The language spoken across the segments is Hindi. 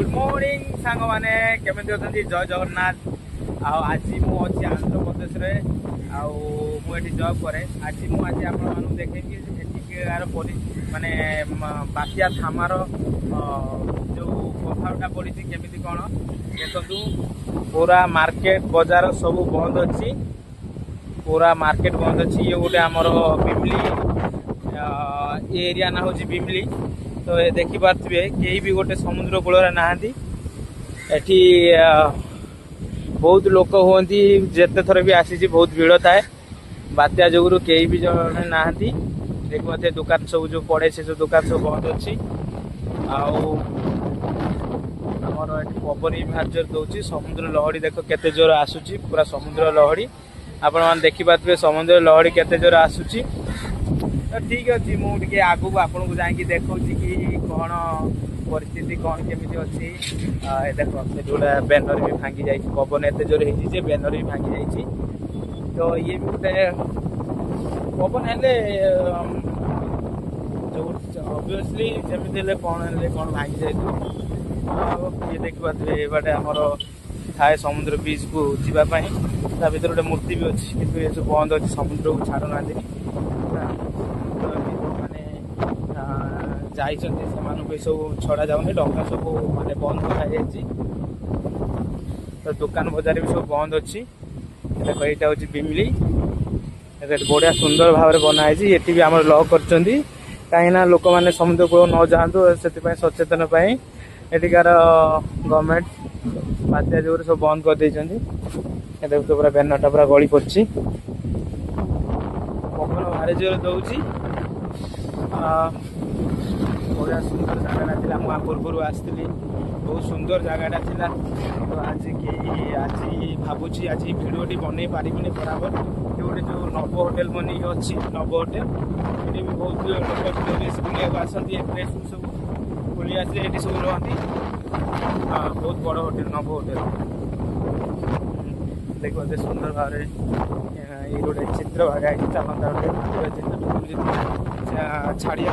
गुड मॉर्निंग सांग मैंने केमी अच्छा जय जगन्नाथ। आज मुझे आंध्र प्रदेश मुझे जॉब करे। आज मुझे आप देखेगी माने बात्या थामार जो प्रभावटा पड़ी केमी कौन देखु पूरा मार्केट बाजार सब बंद अच्छी। पूरा मार्केट बंद अच्छी। ये गोटे आमर बिमली एरिया ना हूँ बिमली। तो ये देखिपे कहीं भी गोटे समुद्र कूल नहांती। एठी बहुत लोक हुंती जेते थर भी आसी बहुत भीड़ थाए। बात्या जोगुरु कहीं भी जने नहांती। देखते दुकान सब जो पड़े से जो दुकान सब बंद अच्छी। आमर ये पवन भी भार जोर दौर। समुद्र लहड़ी देख केते जोर आसूची। पूरा समुद्र लहड़ी आपण मैंने देखिपे समुद्र लहड़ी केते जोर आसूची। तो ठीक अच्छे मुझे आगू आपन को जाकि देखा कि कौन परिस्थिति कौन केमी अच्छी। देख जोड़ा बैनर भी भांगी जाइए। पवन एत जोर हो बैनर भी भांगी जाइए। तो ये भी गोटे पवन हेले ऑब्वियसली जमी कौन भांगी जाए। ये देखिए बाटे आमर थाए समुद्र बीच को जावाई भर गोटे मूर्ति भी अच्छी कि ये सब बंद अच्छी समुद्र को छाड़ू ना जाइए सब छड़ा जाऊनी डंगा सब माने बंद कराई। तो दुकान बजार भी सब बंद अच्छी। देखो यहाँ हूँ बिमली बढ़िया सुंदर भाव में बनाई। ये भी आम लॉक कर कहीं लोक मैंने समुद्र कूल न जातु से सचेतन एटिकार गवर्नमेंट बात्या जो सब बंद कर देख तो पूरा बैनरटा पूरा गली पड़ी। पवन भारी जोर दौर। बढ़िया सुंदर जगटा मुझे पूर्व आसती। बहुत सुंदर जगटा था। तो आज आज भावुची आज भिडियोटी बनई पारि बराबर। ये गोटे जो नव होटेल बनी अच्छी नव होटेल ये भी बहुत लोग बुलाया आसती। सब बुले आसे ये सब रुहती। बहुत बड़ होटेल नव होटेल। देखते सुंदर भाव ये गोटे चित्र भागा छाड़िया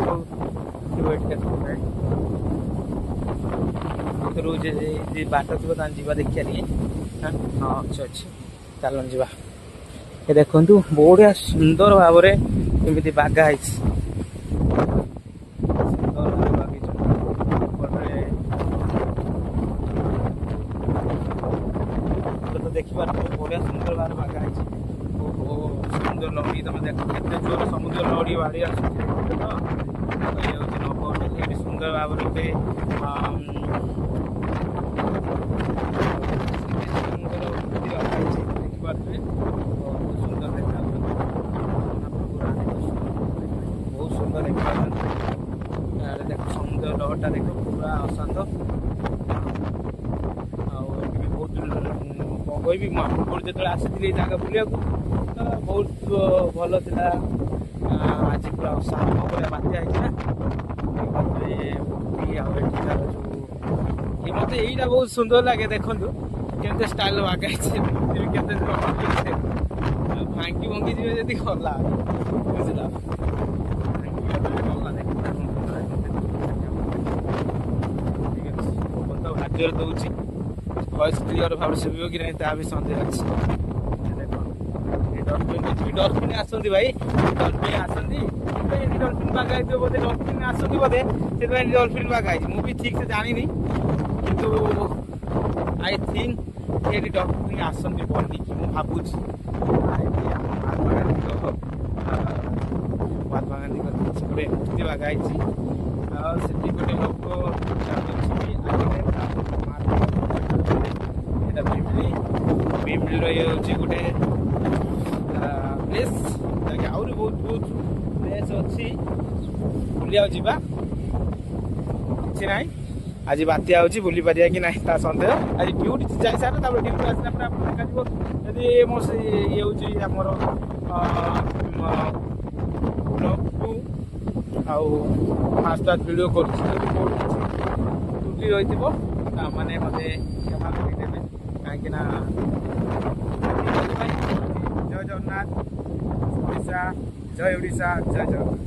बाट थी जा देखिए हाँ अच्छे अच्छे चल जा। ये देखु बढ़िया सुंदर भाव में बागा देखिए बढ़िया सुंदर भाव बागा सुंदर लहड़ी तुम देख के जोर समुद्र लहड़ी बाहरी आस। ये सुंदर भाव देखिए सुंदर देखा बहुत सुंदर देखा देख समुद्र लहरटा देख पूरा अशांत। कहि पूर्व जो आसी जगह बुलिया बहुत भल था। आज पूरा अशांत पूरा बात्या मत यहीटा बहुत सुंदर लगे। देखु के स्टाइल बागा भांगी भंगी जी जी गला बुझल पवन तो भाग्य दौर। वॉइस क्लियर भाव से कि नहीं ता भी सन्देह अच्छी। डल्फिन आसती भाई डल्फिन आसती डल्फिन बागा बोधे डल्फिन आसती बोधे से डल्फिन बागा मुझे ठीक से जानी किंतु आई थिंक ये डल्फिन आसती बनी कि मुझे भावुँ महात्मा गांधी गोटे मूर्ति बागा से गोटे लोक बिमली रही गोटे प्लेस आहरी बहुत बहुत प्लेस अच्छी बुलिया जा कि ना। आज बात्या हो बुली पारिया कि ना ता सन्देह। आज ड्यूटी जाई सारे ड्यूटी आसला देखा यदि मो ये हूँ आमर फास्ट भिडियो कर रही मैंने मत क्षमा करदेवे कहीं जय जगन्नाथ ओडिशा जय ओडिशा जय जगन्नाथ।